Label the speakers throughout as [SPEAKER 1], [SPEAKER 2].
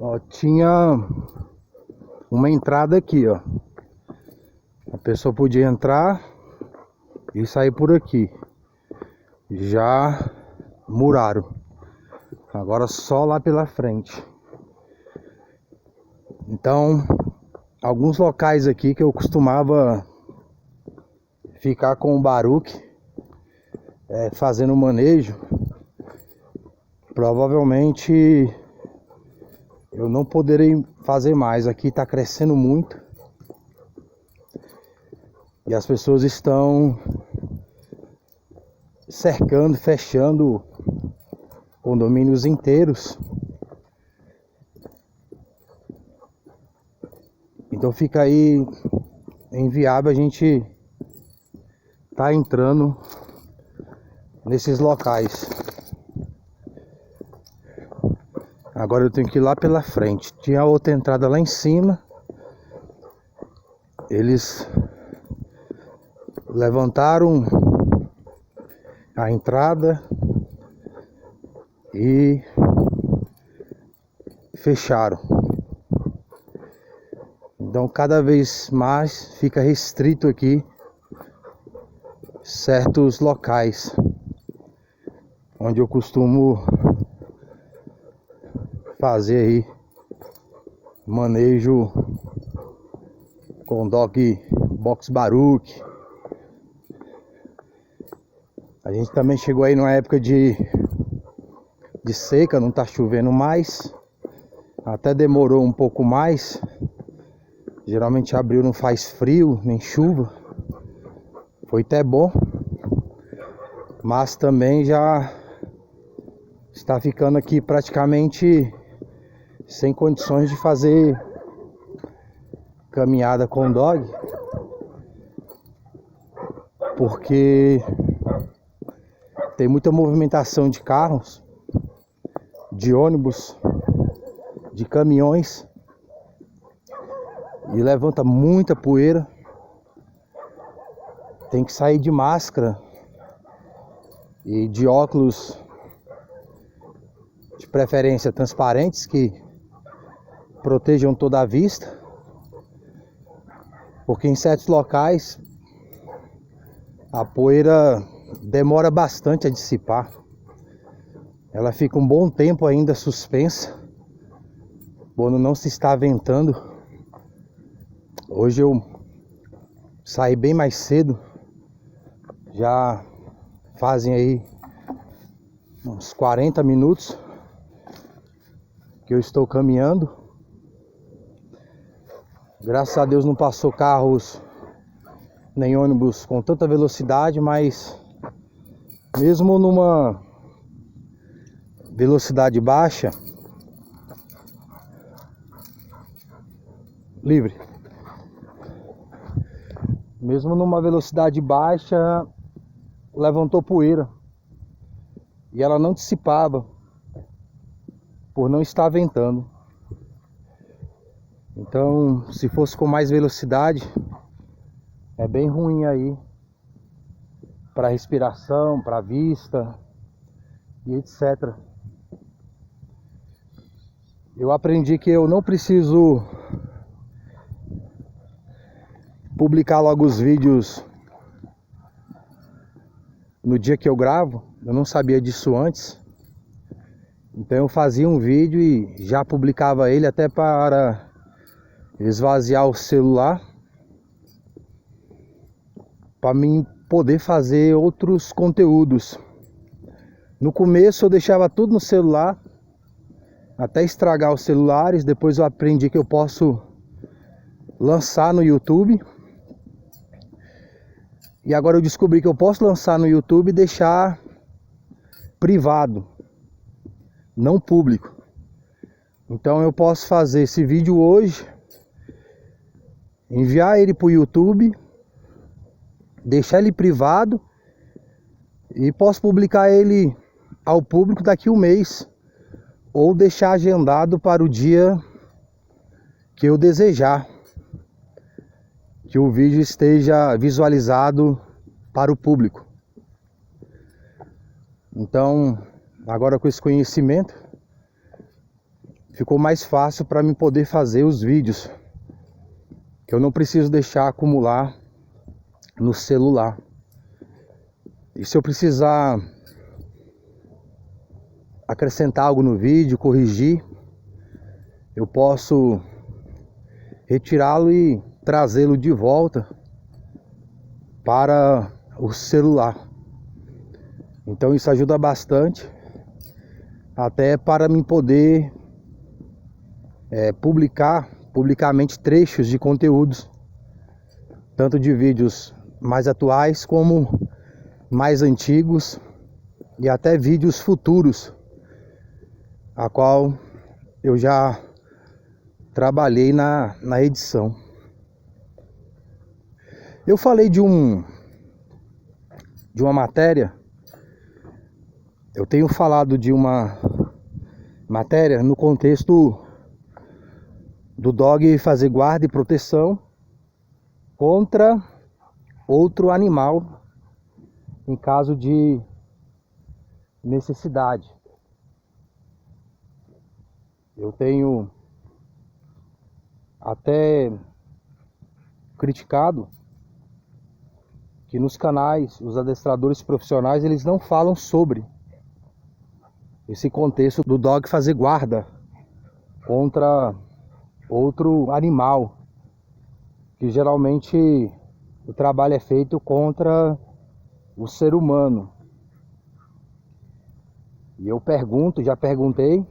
[SPEAKER 1] Ó, tinha uma entrada aqui, ó. A pessoa podia entrar e sair por aqui. Já muraram. Agora só lá pela frente. Então, alguns locais aqui que eu costumava ficar com o Baruch fazendo manejo, provavelmente eu não poderei fazer mais. Aqui está crescendo muito e as pessoas estão cercando, fechando condomínios inteiros. Então fica aí inviável a gente tá entrando nesses locais. Agora eu tenho que ir lá pela frente. Tinha outra entrada lá em cima. Eles levantaram a entrada e fecharam. Então cada vez mais fica restrito aqui certos locais onde eu costumo fazer aí manejo com dog box Baruch. A gente também chegou aí numa época de seca, não tá chovendo mais. Até demorou um pouco mais. Geralmente abril não faz frio, nem chuva. Foi até bom. Mas também já está ficando aqui praticamente sem condições de fazer caminhada com dog. Porque tem muita movimentação de carros, de ônibus, de caminhões. E levanta muita poeira. Tem que sair de máscara e de óculos, de preferência transparentes, que protejam toda a vista. Porque em certos locais a poeira demora bastante a dissipar. Ela fica um bom tempo ainda suspensa quando não se está ventando. Hoje eu saí bem mais cedo. Já fazem aí uns 40 minutos que eu estou caminhando. Graças a Deus não passou carros nem ônibus com tanta velocidade, mas mesmo numa velocidade baixa, livre, mesmo numa velocidade baixa, levantou poeira e ela não dissipava por não estar ventando. Então, se fosse com mais velocidade, é bem ruim aí para respiração, para vista e etc. Eu aprendi que eu não preciso publicar logo os vídeos no dia que eu gravo. Eu não sabia disso antes. Então eu fazia um vídeo e já publicava ele até para esvaziar o celular, para mim poder fazer outros conteúdos. No começo eu deixava tudo no celular, até estragar os celulares. Depois eu aprendi que eu posso lançar no YouTube. E agora eu descobri que eu posso lançar no YouTube e deixar privado, não público. Então eu posso fazer esse vídeo hoje, enviar ele para o YouTube, deixar ele privado e posso publicar ele ao público daqui a um mês, ou deixar agendado para o dia que eu desejar que o vídeo esteja visualizado para o público. Então, agora com esse conhecimento, ficou mais fácil para mim poder fazer os vídeos, que eu não preciso deixar acumular no celular. E se eu precisar acrescentar algo no vídeo, corrigir, eu posso retirá-lo e trazê-lo de volta para o celular. Então isso ajuda bastante, até para mim poder publicar publicamente trechos de conteúdos, tanto de vídeos mais atuais como mais antigos e até vídeos futuros, a qual eu já trabalhei na edição. Eu falei de uma matéria, eu tenho falado de uma matéria no contexto do dog fazer guarda e proteção contra outro animal em caso de necessidade. Eu tenho até criticado que nos canais os adestradores profissionais eles não falam sobre esse contexto do dog fazer guarda contra outro animal, que geralmente o trabalho é feito contra o ser humano. E eu já perguntei,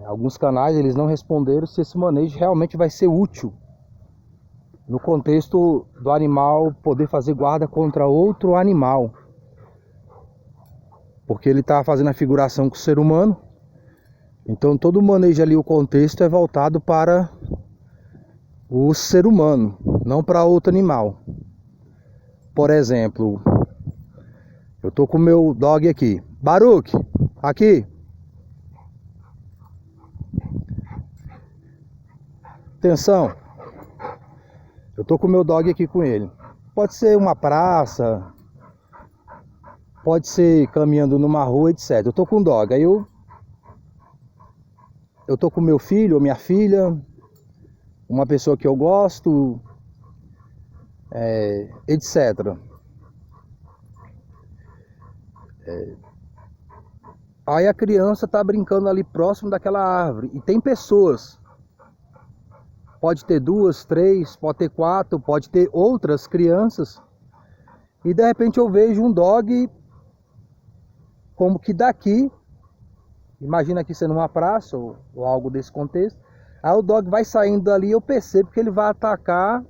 [SPEAKER 1] alguns canais eles não responderam se esse manejo realmente vai ser útil no contexto do animal poder fazer guarda contra outro animal, porque ele está fazendo a figuração com o ser humano. Então todo o manejo ali, o contexto é voltado para o ser humano, não para outro animal. Por exemplo, eu tô com o meu dog aqui, Baruch, aqui. Atenção, eu tô com o meu dog aqui com ele. Pode ser uma praça, pode ser caminhando numa rua, etc. Eu tô com o dog, aí eu tô com meu filho ou minha filha, uma pessoa que eu gosto, etc. Aí a criança tá brincando ali próximo daquela árvore e tem pessoas. Pode ter 2, 3, pode ter 4, pode ter outras crianças. E de repente eu vejo um dog como que daqui, imagina aqui sendo uma praça ou algo desse contexto. Aí o dog vai saindo dali e eu percebo que ele vai atacar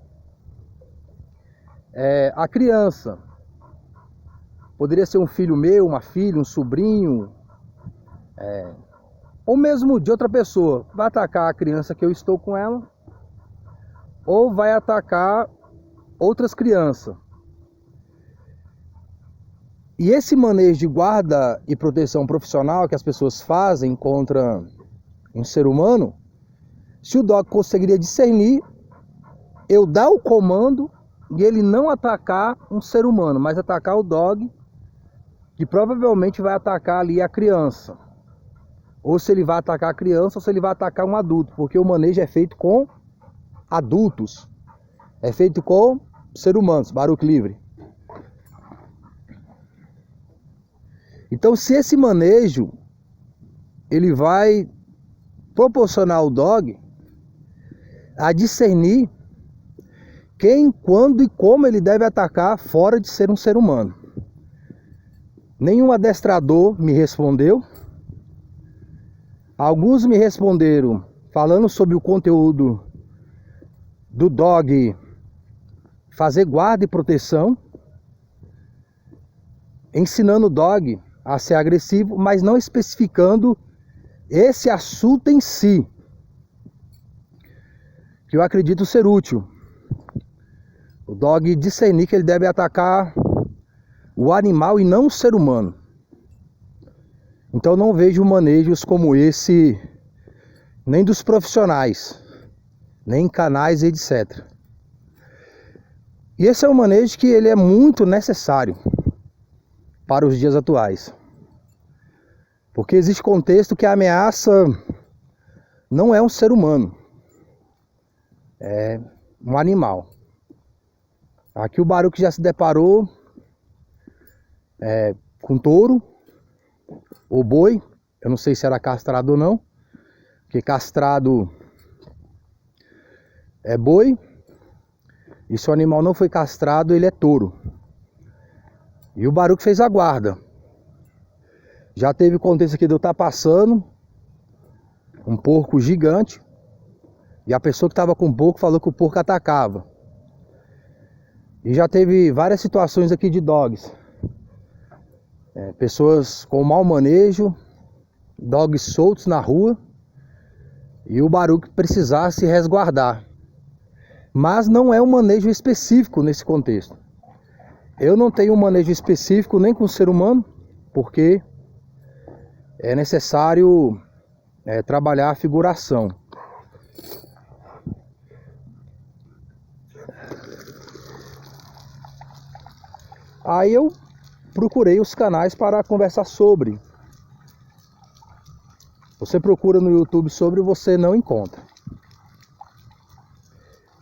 [SPEAKER 1] a criança. Poderia ser um filho meu, uma filha, um sobrinho, ou mesmo de outra pessoa. Vai atacar a criança que eu estou com ela, ou vai atacar outras crianças. E esse manejo de guarda e proteção profissional que as pessoas fazem contra um ser humano, se o dog conseguiria discernir, eu dar o comando e ele não atacar um ser humano, mas atacar o dog, que provavelmente vai atacar ali a criança. Ou se ele vai atacar a criança, ou se ele vai atacar um adulto, porque o manejo é feito com adultos, é feito com ser humanos, Baruch livre. Então, se esse manejo ele vai proporcionar ao dog a discernir quem, quando e como ele deve atacar fora de ser um ser humano. Nenhum adestrador me respondeu. Alguns me responderam falando sobre o conteúdo do dog fazer guarda e proteção, ensinando o dog a ser agressivo, mas não especificando esse assunto em si, que eu acredito ser útil. O dog discernir que ele deve atacar o animal e não o ser humano. Então não vejo manejos como esse, nem dos profissionais, nem em canais, etc. E esse é um manejo que ele é muito necessário para os dias atuais. Porque existe contexto que a ameaça não é um ser humano, é um animal. Aqui o Baruch já se deparou com touro ou boi, eu não sei se era castrado ou não, porque castrado é boi, e se o animal não foi castrado, ele é touro. E o Baruch fez a guarda. Já teve contexto aqui de eu estar passando um porco gigante, e a pessoa que estava com o porco falou que o porco atacava. E já teve várias situações aqui de dogs. Pessoas com mau manejo, dogs soltos na rua, e o Baruch precisar se resguardar. Mas não é um manejo específico nesse contexto. Eu não tenho um manejo específico nem com o ser humano, porque é necessário trabalhar a figuração. Aí eu procurei os canais para conversar sobre. Você procura no YouTube sobre, você não encontra.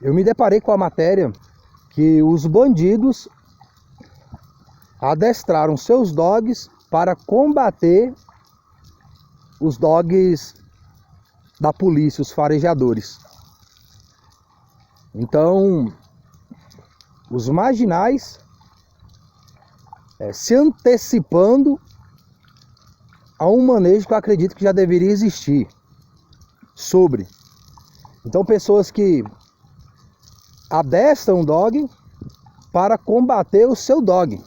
[SPEAKER 1] Eu me deparei com a matéria que os bandidos adestraram seus dogs para combater os dogs da polícia, os farejadores. Então, os marginais se antecipando a um manejo que eu acredito que já deveria existir sobre. Então, pessoas que adestram um dog para combater o seu dog.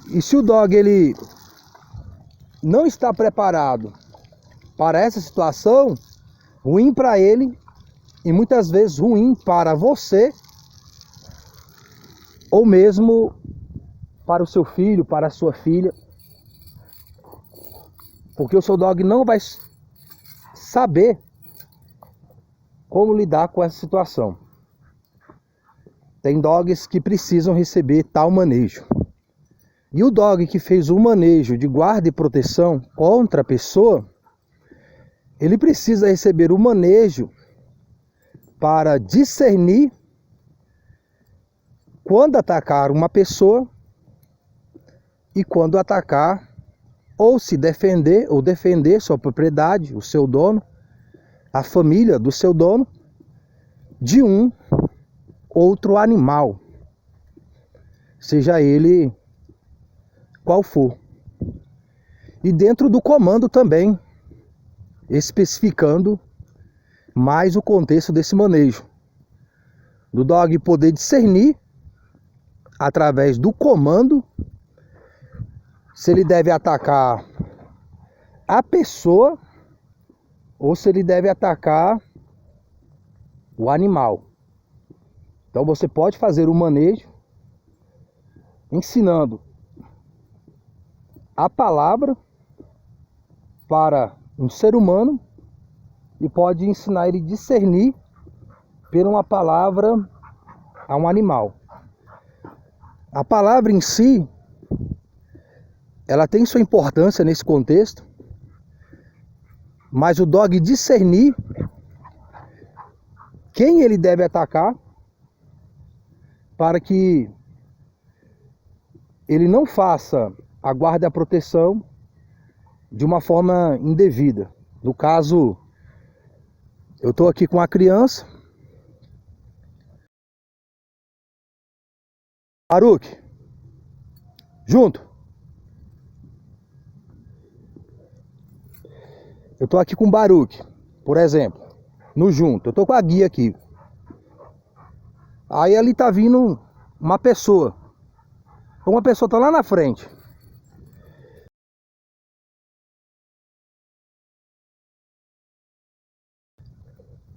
[SPEAKER 1] E se o dog ele não está preparado para essa situação, ruim para ele e muitas vezes ruim para você, ou mesmo para o seu filho, para a sua filha, porque o seu dog não vai saber como lidar com essa situação. Tem dogs que precisam receber tal manejo. E o dog que fez o manejo de guarda e proteção contra a pessoa, ele precisa receber o manejo para discernir quando atacar uma pessoa e quando atacar ou se defender ou defender sua propriedade, o seu dono, a família do seu dono, de um outro animal, seja ele qual for. E dentro do comando também, especificando mais o contexto desse manejo. Do dog poder discernir, através do comando, se ele deve atacar a pessoa ou se ele deve atacar o animal. Então você pode fazer o manejo ensinando a palavra para um ser humano e pode ensinar ele a discernir por uma palavra a um animal. A palavra em si, ela tem sua importância nesse contexto, mas o dog discernir quem ele deve atacar para que ele não faça a guarda e a proteção de uma forma indevida. No caso, eu estou aqui com a criança. Baruch, junto. Eu estou aqui com o Baruch, por exemplo, no junto. Eu estou com a guia aqui. Aí ali tá vindo uma pessoa. Uma pessoa está lá na frente.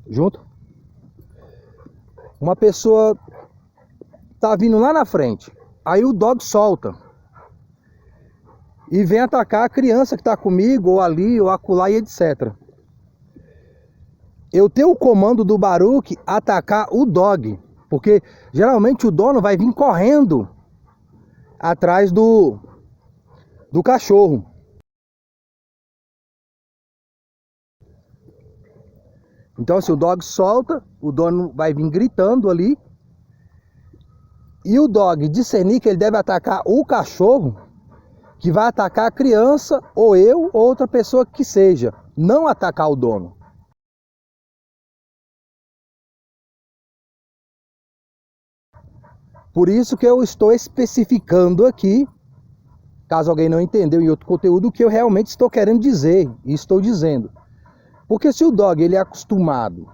[SPEAKER 1] Junto. Uma pessoa tá vindo lá na frente. Aí o dog solta. E vem atacar a criança que está comigo, ou ali, ou acolá e etc. Eu tenho o comando do Baruch atacar o dog. Porque geralmente o dono vai vir correndo atrás do cachorro. Então assim, o dog solta, o dono vai vir gritando ali, e o dog discernir que ele deve atacar o cachorro, que vai atacar a criança, ou eu, ou outra pessoa que seja, não atacar o dono. Por isso que eu estou especificando aqui, caso alguém não entendeu em outro conteúdo, o que eu realmente estou querendo dizer, e estou dizendo. Porque se o dog ele é acostumado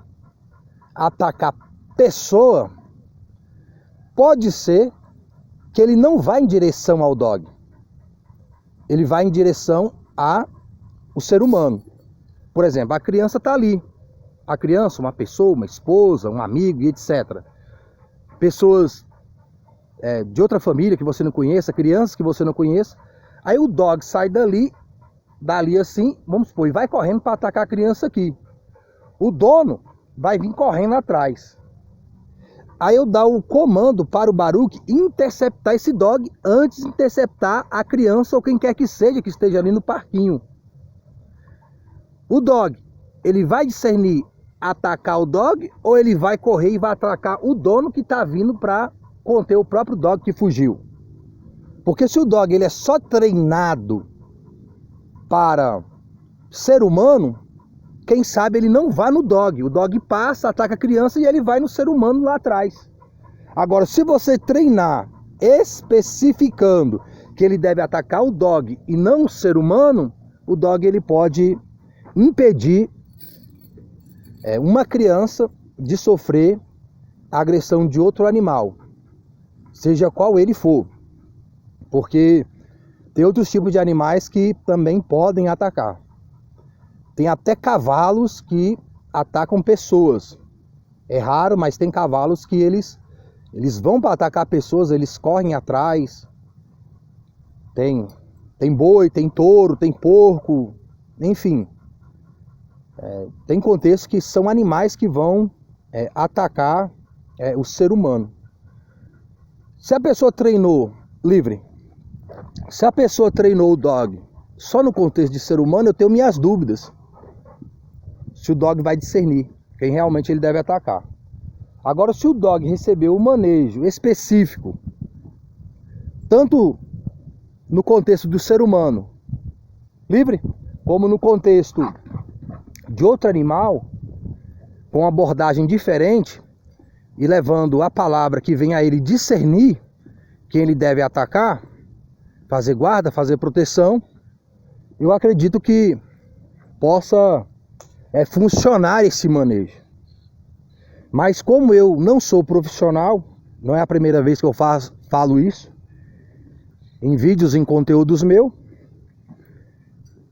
[SPEAKER 1] a atacar pessoa, pode ser que ele não vá em direção ao dog. Ele vai em direção ao ser humano. Por exemplo, a criança está ali. A criança, uma pessoa, uma esposa, um amigo, etc. Pessoas de outra família que você não conheça, crianças que você não conheça. Aí o dog sai dali assim, vamos supor, e vai correndo para atacar a criança aqui. O dono vai vir correndo atrás. Aí eu dou o comando para o Baruque interceptar esse dog antes de interceptar a criança ou quem quer que seja que esteja ali no parquinho. O dog, ele vai discernir atacar o dog ou ele vai correr e vai atacar o dono que está vindo para conter o próprio dog que fugiu? Porque se o dog ele é só treinado para ser humano, quem sabe ele não vai no dog. O dog passa, ataca a criança e ele vai no ser humano lá atrás. Agora, se você treinar especificando que ele deve atacar o dog e não o ser humano, o dog ele pode impedir uma criança de sofrer a agressão de outro animal, seja qual ele for. Porque tem outros tipos de animais que também podem atacar. Tem até cavalos que atacam pessoas. É raro, mas tem cavalos que eles vão para atacar pessoas, eles correm atrás. Tem boi, tem touro, tem porco, enfim. Tem contextos que são animais que vão atacar o ser humano. Se a pessoa treinou livre, se a pessoa treinou o dog só no contexto de ser humano, eu tenho minhas dúvidas se o dog vai discernir quem realmente ele deve atacar. Agora, se o dog recebeu o manejo específico, tanto no contexto do ser humano livre, como no contexto de outro animal, com abordagem diferente, e levando a palavra que vem a ele discernir quem ele deve atacar, fazer guarda, fazer proteção, eu acredito que possa funcionar esse manejo. Mas como eu não sou profissional, não é a primeira vez que eu falo isso, em vídeos, em conteúdos meus,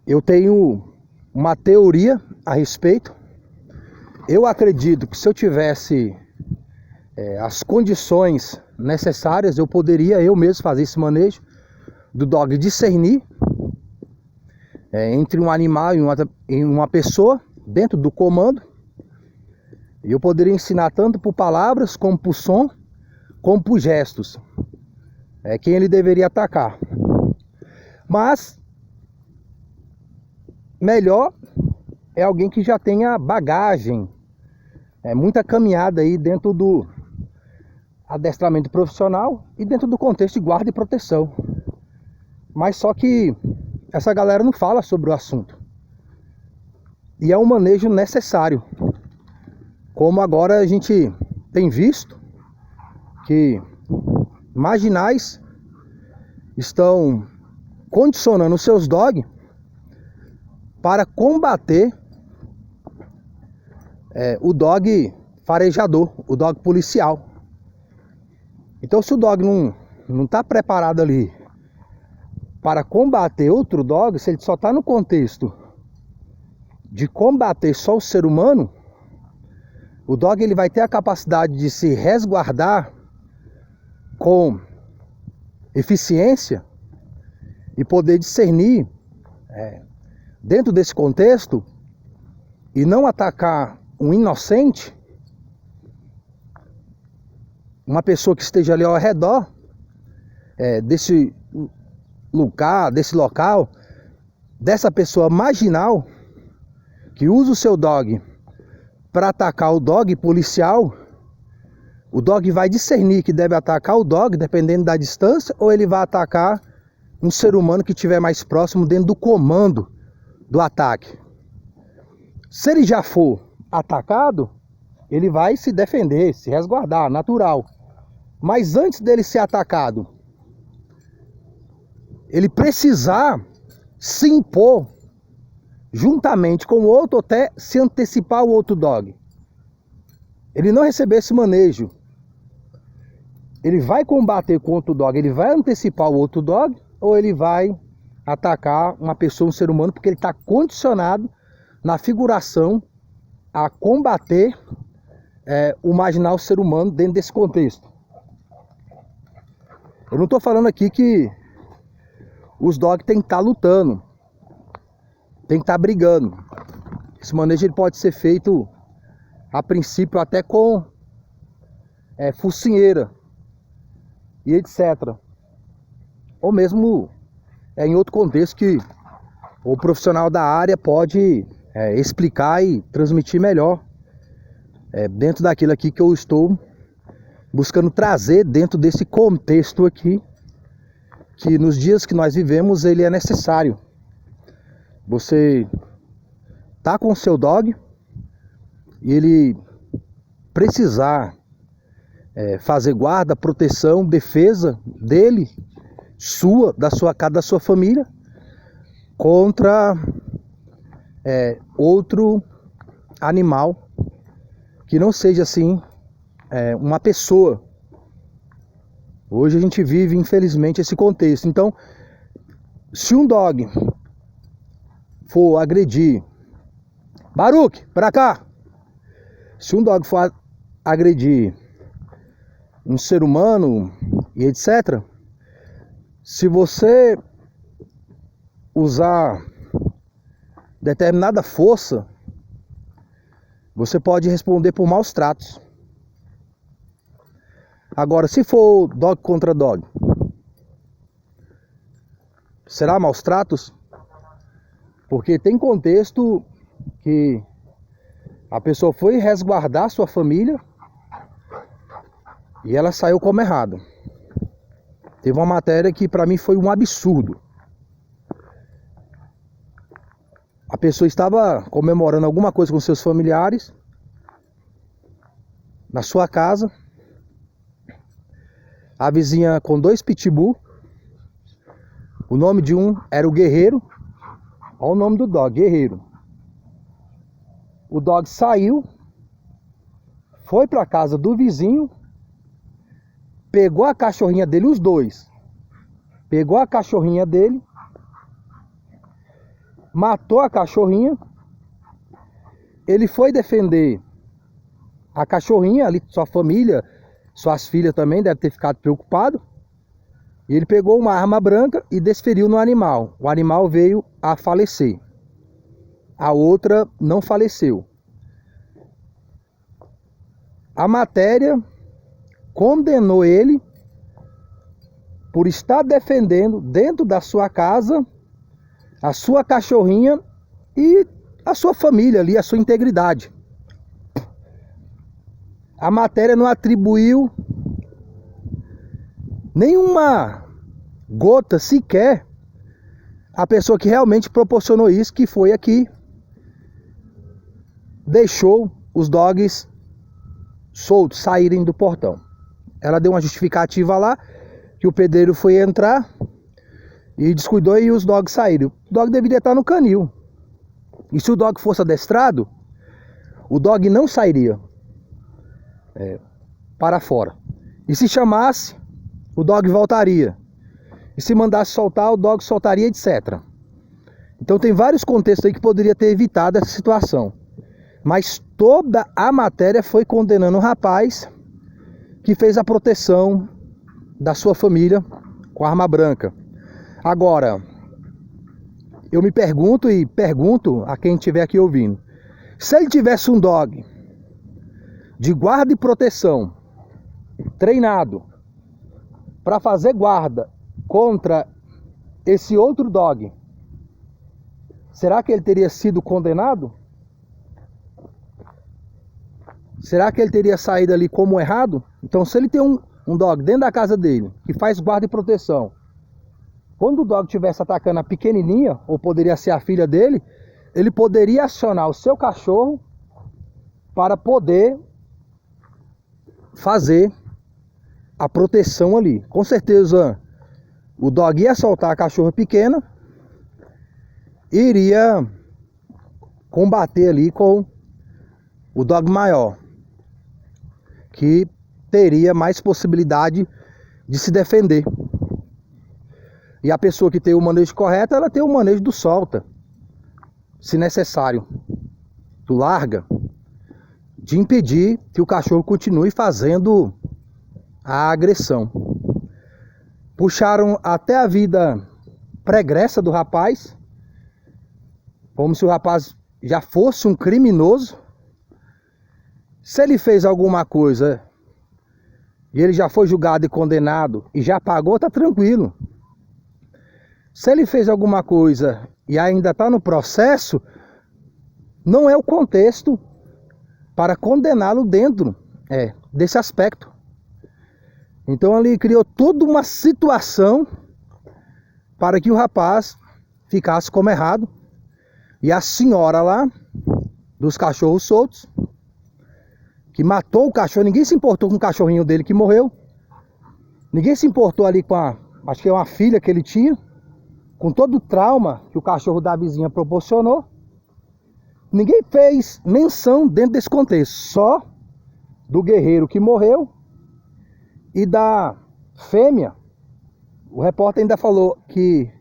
[SPEAKER 1] eu tenho uma teoria a respeito. Eu acredito que se eu tivesse as condições necessárias, eu poderia eu mesmo fazer esse manejo do dog discernir entre um animal e uma pessoa dentro do comando. Eu poderia ensinar tanto por palavras, como por som, como por gestos quem ele deveria atacar. Mas melhor é alguém que já tenha bagagem, muita caminhada aí dentro do adestramento profissional e dentro do contexto de guarda e proteção. Mas só que essa galera não fala sobre o assunto. E é um manejo necessário. Como agora a gente tem visto que marginais estão condicionando os seus dogs para combater o dog farejador, o dog policial. Então, se o dog não está preparado ali para combater outro dog, se ele só está no contexto de combater só o ser humano, o dog ele vai ter a capacidade de se resguardar com eficiência e poder discernir dentro desse contexto e não atacar um inocente, uma pessoa que esteja ali ao redor, desse local, dessa pessoa marginal que usa o seu dog para atacar o dog policial, o dog vai discernir que deve atacar o dog dependendo da distância, ou ele vai atacar um ser humano que estiver mais próximo dentro do comando do ataque. Se ele já for atacado, ele vai se defender, se resguardar, natural. Mas antes dele ser atacado, ele precisar se impor juntamente com o outro, até se antecipar o outro dog. Ele não receber esse manejo, ele vai combater com outro dog, ele vai antecipar o outro dog, ou ele vai atacar uma pessoa, um ser humano, porque ele está condicionado na figuração a combater o marginal ser humano dentro desse contexto. Eu não estou falando aqui que os dogs têm que estar lutando, tem que estar brigando. Esse manejo ele pode ser feito a princípio até com focinheira e etc. Ou mesmo em outro contexto que o profissional da área pode explicar e transmitir melhor dentro daquilo aqui que eu estou buscando trazer dentro desse contexto aqui, que nos dias que nós vivemos ele é necessário. Você tá com o seu dog e ele precisar fazer guarda, proteção, defesa dele, da sua casa, da sua família, contra outro animal que não seja assim uma pessoa. Hoje a gente vive, infelizmente, esse contexto. Então, se um dog for agredir... Baruque, pra cá! Se um dog for agredir um ser humano e etc., se você usar determinada força, você pode responder por maus tratos. Agora, se for dog contra dog, será maus tratos? Porque tem contexto que a pessoa foi resguardar sua família e ela saiu como errado. Teve uma matéria que para mim foi um absurdo. A pessoa estava comemorando alguma coisa com seus familiares na sua casa. A vizinha com 2 pitbull. O nome de um era o Guerreiro. Olha o nome do dog, Guerreiro. O dog saiu, foi para a casa do vizinho, pegou a cachorrinha dele, os dois. Pegou a cachorrinha dele, matou a cachorrinha. Ele foi defender a cachorrinha ali, sua família, suas filhas também devem ter ficado preocupado. E ele pegou uma arma branca e desferiu no animal. O animal veio a falecer. A outra não faleceu. A matéria condenou ele por estar defendendo dentro da sua casa a sua cachorrinha e a sua família ali, a sua integridade. A matéria não atribuiu nenhuma gota sequer à pessoa que realmente proporcionou isso, que foi a que deixou os dogs soltos, saírem do portão. Ela deu uma justificativa lá, que o pedreiro foi entrar e descuidou e os dogs saíram. O dog deveria estar no canil. E se o dog fosse adestrado, o dog não sairia para fora. E se chamasse, o dog voltaria. E se mandasse soltar, o dog soltaria, etc. Então tem vários contextos aí que poderia ter evitado essa situação. Mas toda a matéria foi condenando o rapaz que fez a proteção da sua família com a arma branca. Agora, eu me pergunto e pergunto a quem estiver aqui ouvindo. Se ele tivesse um dog de guarda e proteção, treinado, para fazer guarda contra esse outro dog, será que ele teria sido condenado? Será que ele teria saído ali como errado? Então, se ele tem um dog dentro da casa dele, que faz guarda e proteção, quando o dog estivesse atacando a pequenininha, ou poderia ser a filha dele, ele poderia acionar o seu cachorro para poder fazer a proteção ali. Com certeza, o dog ia soltar a cachorra pequena e iria combater ali com o dog maior, que teria mais possibilidade de se defender. E a pessoa que tem o manejo correto, ela tem o manejo do solta. Se necessário, do larga, de impedir que o cachorro continue fazendo a agressão. Puxaram até a vida pregressa do rapaz, como se o rapaz já fosse um criminoso. Se ele fez alguma coisa e ele já foi julgado e condenado e já pagou, tá tranquilo. Se ele fez alguma coisa e ainda está no processo, não é o contexto para condená-lo dentro desse aspecto. Então ele criou toda uma situação para que o rapaz ficasse como errado. E a senhora lá, dos cachorros soltos, que matou o cachorro, ninguém se importou com o cachorrinho dele que morreu. Ninguém se importou ali com acho que é uma filha que ele tinha, com todo o trauma que o cachorro da vizinha proporcionou. Ninguém fez menção dentro desse contexto, só do guerreiro que morreu e da fêmea. O repórter ainda falou que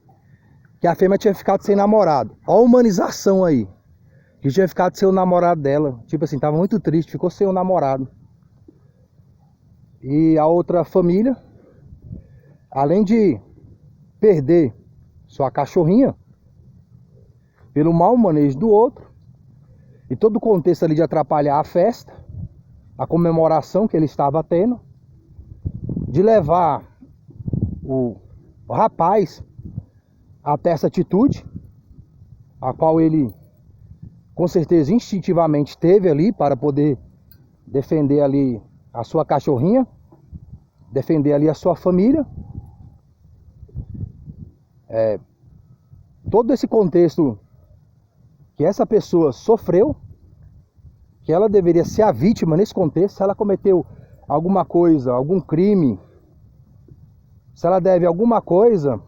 [SPEAKER 1] a fêmea tinha ficado sem namorado. Olha a humanização aí. Que tinha ficado sem o namorado dela. Tipo assim, tava muito triste, ficou sem o namorado. E a outra família, além de perder sua cachorrinha pelo mau manejo do outro, e todo o contexto ali de atrapalhar a festa, a comemoração que ele estava tendo, de levar o rapaz até essa atitude, a qual ele com certeza instintivamente teve ali para poder defender ali a sua cachorrinha, defender ali a sua família. Todo esse contexto que essa pessoa sofreu, que ela deveria ser a vítima nesse contexto, se ela cometeu alguma coisa, algum crime, se ela deve alguma coisa,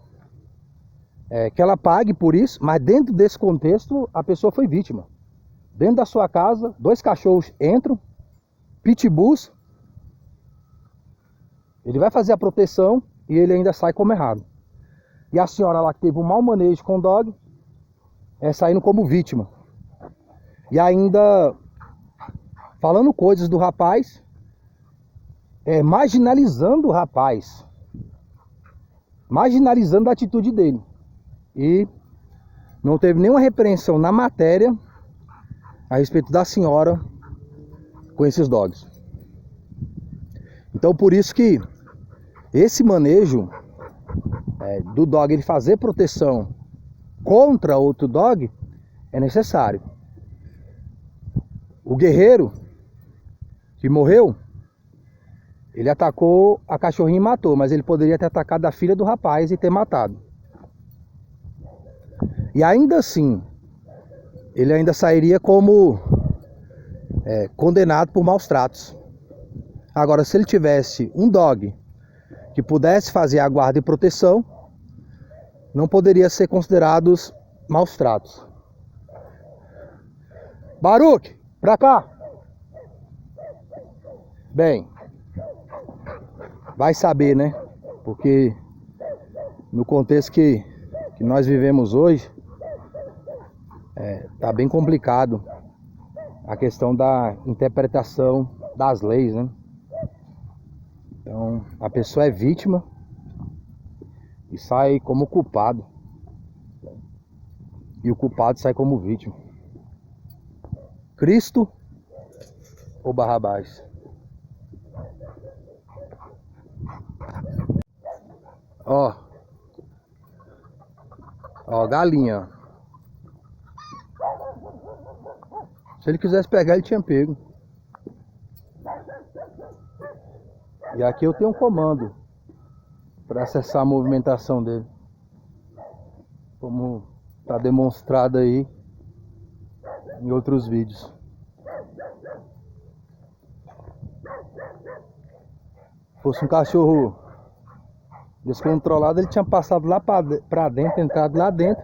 [SPEAKER 1] que ela pague por isso, mas dentro desse contexto a pessoa foi vítima. Dentro da sua casa, 2 cachorros entram, pitbulls, ele vai fazer a proteção e ele ainda sai como errado. E a senhora lá que teve um mau manejo com o dog, saindo como vítima. E ainda falando coisas do rapaz, marginalizando o rapaz, marginalizando a atitude dele. E não teve nenhuma repreensão na matéria a respeito da senhora com esses dogs. Então por isso que esse manejo do dog, ele fazer proteção contra outro dog, é necessário. O guerreiro que morreu, ele atacou a cachorrinha e matou, mas ele poderia ter atacado a filha do rapaz e ter matado. E ainda assim, ele ainda sairia como condenado por maus tratos. Agora, se ele tivesse um dog que pudesse fazer a guarda e proteção, não poderia ser considerados maus tratos. Baruque, pra cá. Bem, vai saber, né? Porque no contexto que nós vivemos hoje, tá bem complicado a questão da interpretação das leis, né? Então, a pessoa é vítima e sai como culpado. E o culpado sai como vítima. Cristo ou Barrabás? Ó. Ó, galinha. Se ele quisesse pegar, ele tinha pego. E aqui eu tenho um comando para acessar a movimentação dele, como está demonstrado aí em outros vídeos. Se fosse um cachorro descontrolado, ele tinha passado lá para dentro, entrado lá dentro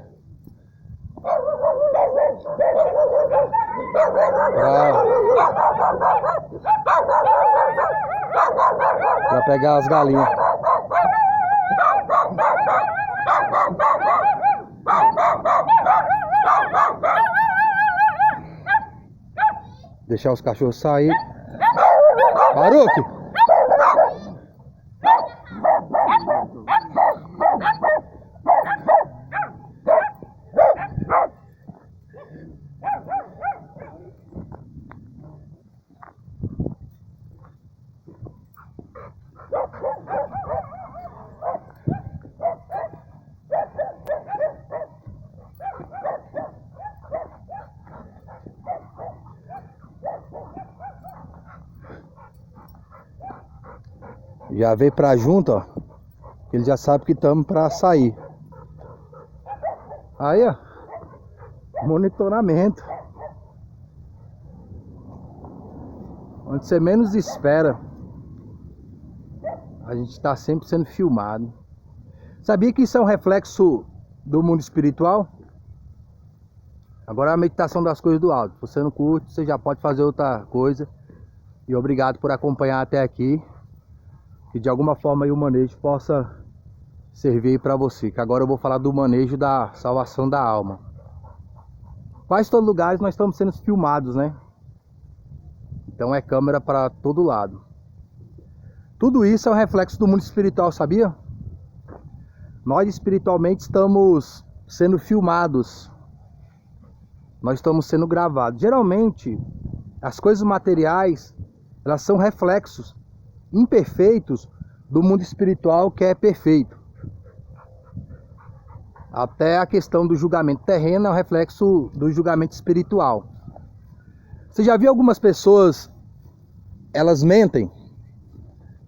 [SPEAKER 1] para pegar as galinhas. Deixar os cachorros sair. Baruque! Já veio pra junto, ó. Ele já sabe que estamos pra sair. Aí, ó. Monitoramento. Onde você menos espera, a gente está sempre sendo filmado. Sabia que isso é um reflexo do mundo espiritual? Agora é a meditação das coisas do alto. Se você não curte, você já pode fazer outra coisa. E obrigado por acompanhar até aqui. Que de alguma forma aí o manejo possa servir para você. Que agora eu vou falar do manejo da salvação da alma. Quase todos os lugares nós estamos sendo filmados, né? Então é câmera para todo lado. Tudo isso é um reflexo do mundo espiritual, sabia? Nós espiritualmente estamos sendo filmados. Nós estamos sendo gravados. Geralmente, as coisas materiais, elas são reflexos imperfeitos do mundo espiritual que é perfeito. Até a questão do julgamento terreno é um reflexo do julgamento espiritual. Você já viu algumas pessoas, elas mentem,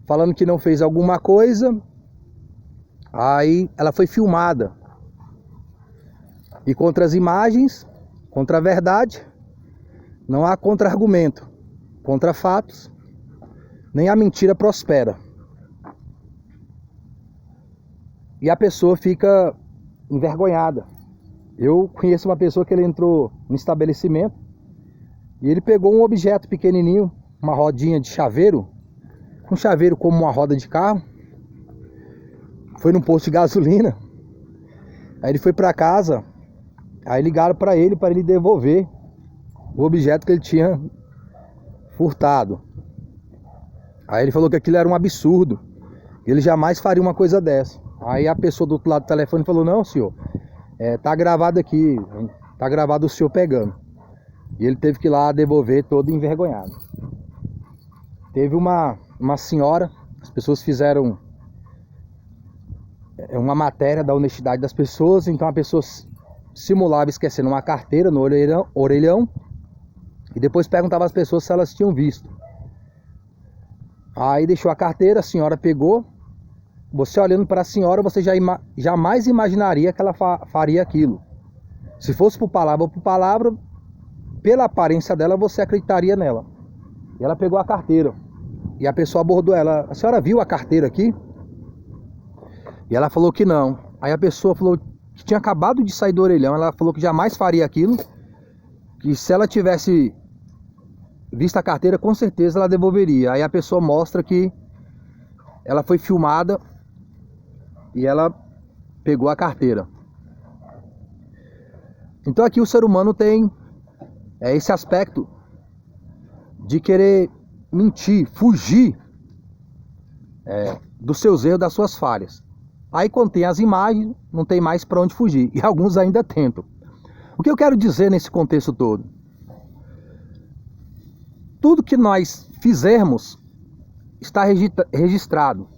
[SPEAKER 1] falando que não fez alguma coisa, aí ela foi filmada. E contra as imagens, contra a verdade, não há contra-argumento. Contra fatos, nem a mentira prospera. E a pessoa fica envergonhada. Eu conheço uma pessoa que ele entrou no estabelecimento e ele pegou um objeto pequenininho, uma rodinha de chaveiro, um chaveiro como uma roda de carro, foi num posto de gasolina, aí ele foi para casa, aí ligaram para ele devolver o objeto que ele tinha furtado. Aí ele falou que aquilo era um absurdo, ele jamais faria uma coisa dessa. Aí a pessoa do outro lado do telefone falou: não, senhor, tá gravado aqui, tá gravado o senhor pegando. E ele teve que ir lá devolver todo envergonhado. Teve uma senhora, as pessoas fizeram uma matéria da honestidade das pessoas, então a pessoa simulava esquecendo uma carteira no orelhão e depois perguntava às pessoas se elas tinham visto. Aí deixou a carteira, a senhora pegou. Você olhando para a senhora, você jamais imaginaria que ela faria aquilo. Se fosse por palavra ou por palavra, pela aparência dela, você acreditaria nela. E ela pegou a carteira. E a pessoa abordou ela: a senhora viu a carteira aqui? E ela falou que não. Aí a pessoa falou que tinha acabado de sair do orelhão. Ela falou que jamais faria aquilo. Que se ela tivesse visto a carteira, com certeza ela devolveria. Aí a pessoa mostra que ela foi filmada e ela pegou a carteira. Então aqui o ser humano tem esse aspecto de querer mentir, fugir dos seus erros, das suas falhas. Aí quando tem as imagens, não tem mais para onde fugir. E alguns ainda tentam. O que eu quero dizer nesse contexto todo? Tudo que nós fizermos está registrado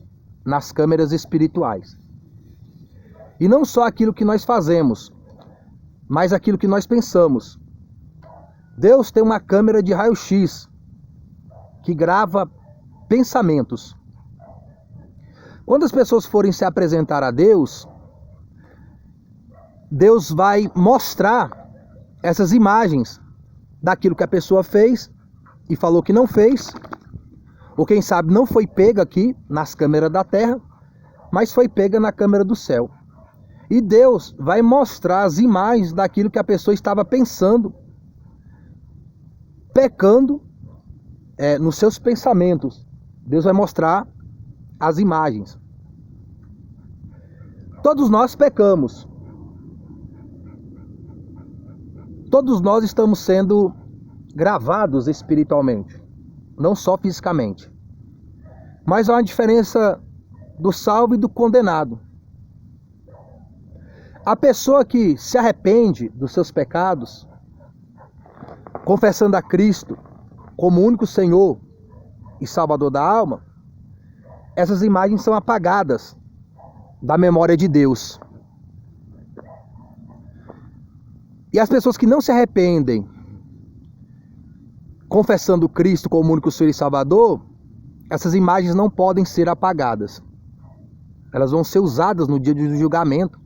[SPEAKER 1] nas câmeras espirituais. E não só aquilo que nós fazemos, mas aquilo que nós pensamos. Deus tem uma câmera de raio-x que grava pensamentos. Quando as pessoas forem se apresentar a Deus, Deus vai mostrar essas imagens daquilo que a pessoa fez e falou que não fez, ou quem sabe não foi pega aqui nas câmeras da terra, mas foi pega na câmera do céu. E Deus vai mostrar as imagens daquilo que a pessoa estava pensando, pecando nos seus pensamentos. Deus vai mostrar as imagens. Todos nós pecamos. Todos nós estamos sendo gravados espiritualmente, não só fisicamente. Mas há uma diferença do salvo e do condenado. A pessoa que se arrepende dos seus pecados, confessando a Cristo como único Senhor e Salvador da alma, essas imagens são apagadas da memória de Deus. E as pessoas que não se arrependem, confessando Cristo como único Senhor e Salvador, essas imagens não podem ser apagadas. Elas vão ser usadas no dia do julgamento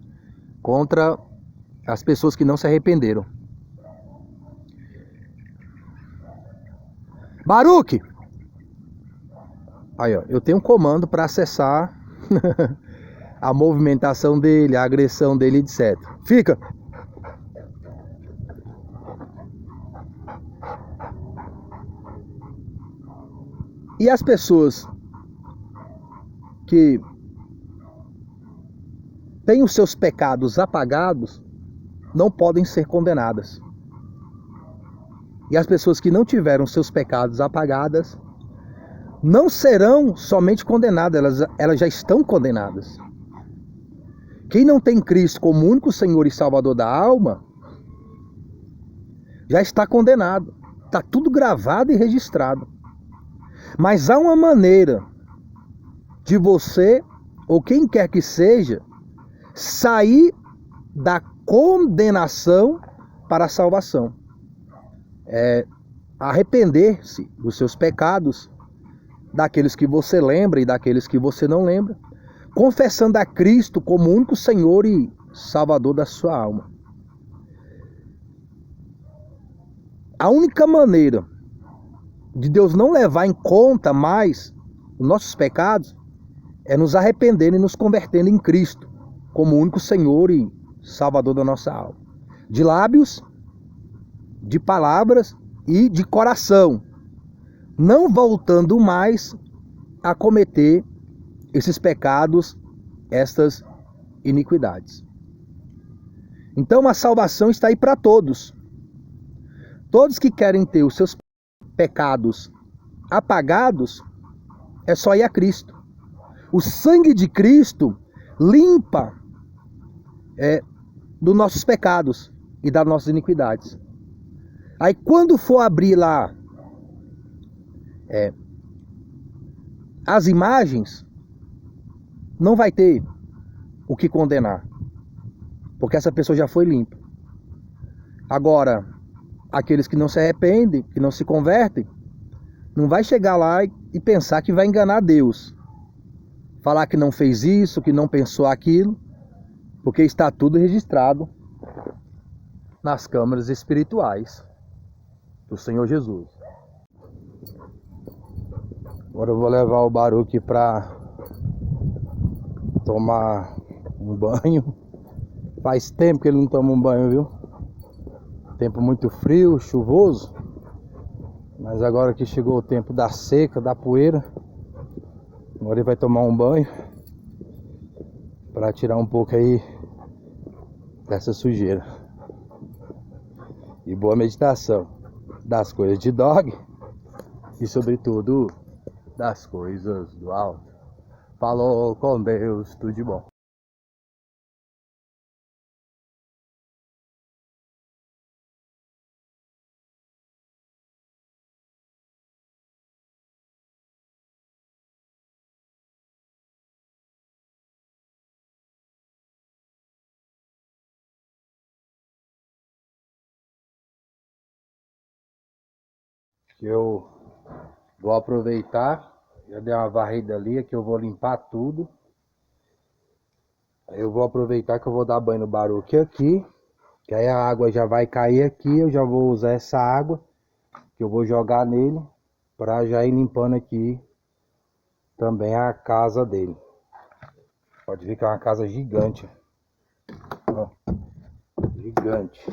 [SPEAKER 1] contra as pessoas que não se arrependeram. Baruque! Aí, ó, eu tenho um comando para acessar a movimentação dele, a agressão dele, etc. Fica! E as pessoas que têm os seus pecados apagados não podem ser condenadas. E as pessoas que não tiveram seus pecados apagados não serão somente condenadas, elas já estão condenadas. Quem não tem Cristo como único Senhor e Salvador da alma, já está condenado. Está tudo gravado e registrado. Mas há uma maneira de você, ou quem quer que seja, sair da condenação para a salvação. Arrepender-se dos seus pecados, daqueles que você lembra e daqueles que você não lembra, confessando a Cristo como único Senhor e Salvador da sua alma. A única maneira de Deus não levar em conta mais os nossos pecados é nos arrependendo e nos convertendo em Cristo como único Senhor e Salvador da nossa alma. De lábios, de palavras e de coração, não voltando mais a cometer esses pecados, estas iniquidades. Então a salvação está aí para todos. Todos que querem ter os seus pecados apagados, é só ir a Cristo. O sangue de Cristo limpa dos nossos pecados e das nossas iniquidades. Aí quando for abrir lá as imagens, não vai ter o que condenar, porque essa pessoa já foi limpa. Agora, aqueles que não se arrependem, que não se convertem, não vai chegar lá e pensar que vai enganar Deus. Falar que não fez isso, que não pensou aquilo, porque está tudo registrado nas câmaras espirituais do Senhor Jesus. Agora eu vou levar o Baruque para tomar um banho. Faz tempo que ele não toma um banho, viu? Tempo muito frio, chuvoso. Mas agora que chegou o tempo da seca, da poeira, agora ele vai tomar um banho para tirar um pouco aí dessa sujeira. E boa meditação das coisas de dog e sobretudo das coisas do alto. Falou com Deus, tudo de bom. que eu vou aproveitar. Já dei uma varrida ali, que eu vou limpar tudo. Aí eu vou aproveitar que eu vou dar banho no Baruque aqui, que aí a água já vai cair aqui. Eu já vou usar essa água que eu vou jogar nele para já ir limpando aqui também a casa dele. Pode ver que é uma casa gigante. Ó, gigante.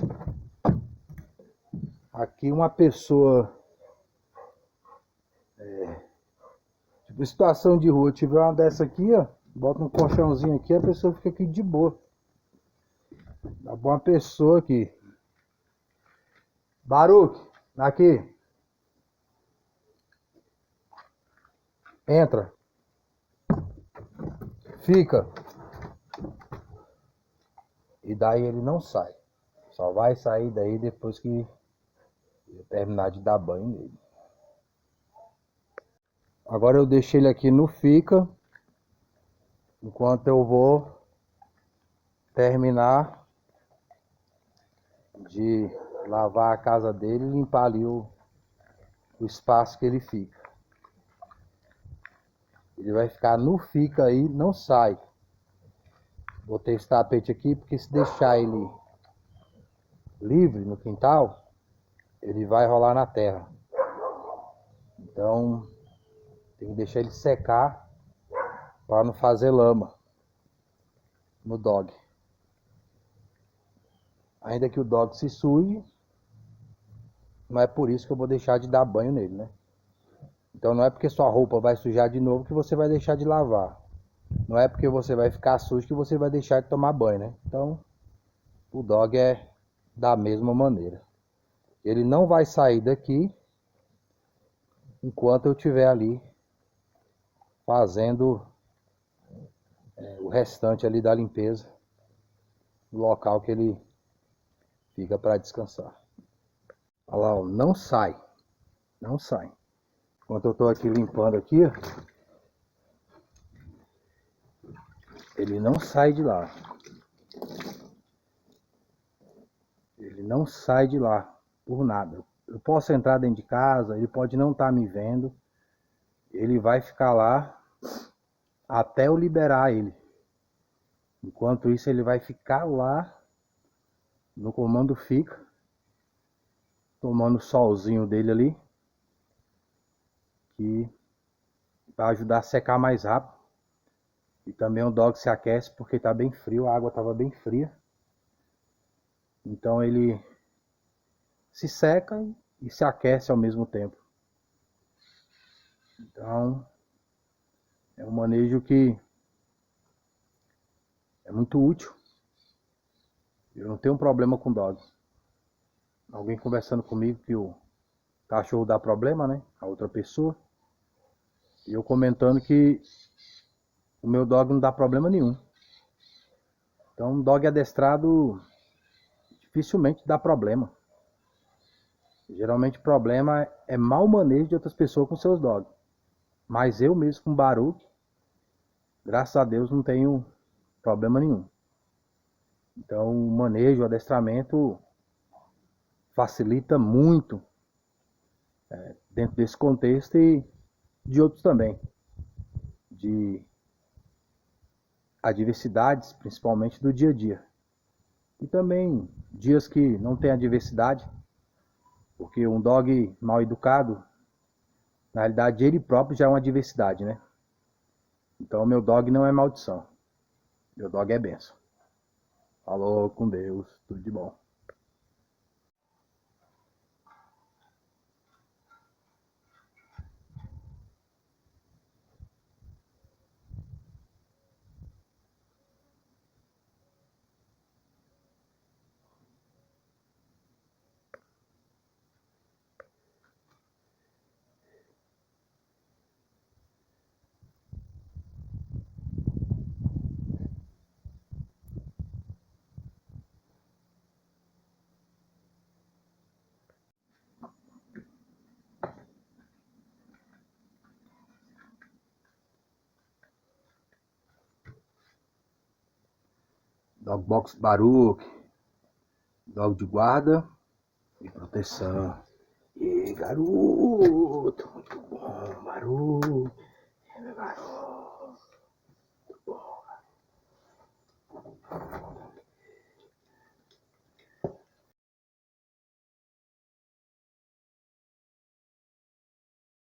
[SPEAKER 1] Aqui uma pessoa, tipo situação de rua, tiver uma dessa aqui, ó, bota um colchãozinho aqui, a pessoa fica aqui de boa. Dá pra uma pessoa aqui. Baruque, aqui. Entra. Fica. E daí ele não sai. Só vai sair daí depois que eu terminar de dar banho nele. Agora eu deixei ele aqui no fica, enquanto eu vou terminar de lavar a casa dele e limpar ali o espaço que ele fica. Ele vai ficar no fica aí, não sai. Botei esse tapete aqui porque se deixar ele livre no quintal, ele vai rolar na terra. Então tem que deixar ele secar para não fazer lama no dog. Ainda que o dog se suje, não é por isso que eu vou deixar de dar banho nele, né? Então não é porque sua roupa vai sujar de novo que você vai deixar de lavar. Não é porque você vai ficar sujo que você vai deixar de tomar banho, né? Então o dog é da mesma maneira. Ele não vai sair daqui enquanto eu estiver ali fazendo o restante ali da limpeza no local que ele fica para descansar. Olha lá, ó, não sai. Não sai. Enquanto eu estou aqui limpando aqui, ele não sai de lá. Ele não sai de lá por nada. Eu posso entrar dentro de casa, ele pode não estar me vendo. Ele vai ficar lá até eu liberar ele. Enquanto isso, ele vai ficar lá no comando fica, tomando o solzinho dele ali, que vai ajudar a secar mais rápido. E também o dog se aquece porque está bem frio, a água estava bem fria. Então ele se seca e se aquece ao mesmo tempo. Então é um manejo que é muito útil. Eu não tenho um problema com dog. Alguém conversando comigo que o cachorro dá problema, né? A outra pessoa. E eu comentando que o meu dog não dá problema nenhum. Então um dog adestrado dificilmente dá problema. Geralmente o problema é mau manejo de outras pessoas com seus dogs. Mas eu mesmo com Baruque, graças a Deus não tenho problema nenhum. Então o manejo, o adestramento facilita muito dentro desse contexto e de outros também. De adversidades, principalmente do dia a dia. E também dias que não tem adversidade, porque um dog mal educado, na realidade ele próprio já é uma adversidade, né? Então meu dog não é maldição, meu dog é bênção. Falou com Deus, tudo de bom. Dog box Baruque, dog de guarda e proteção. E garoto, muito bom, garoto.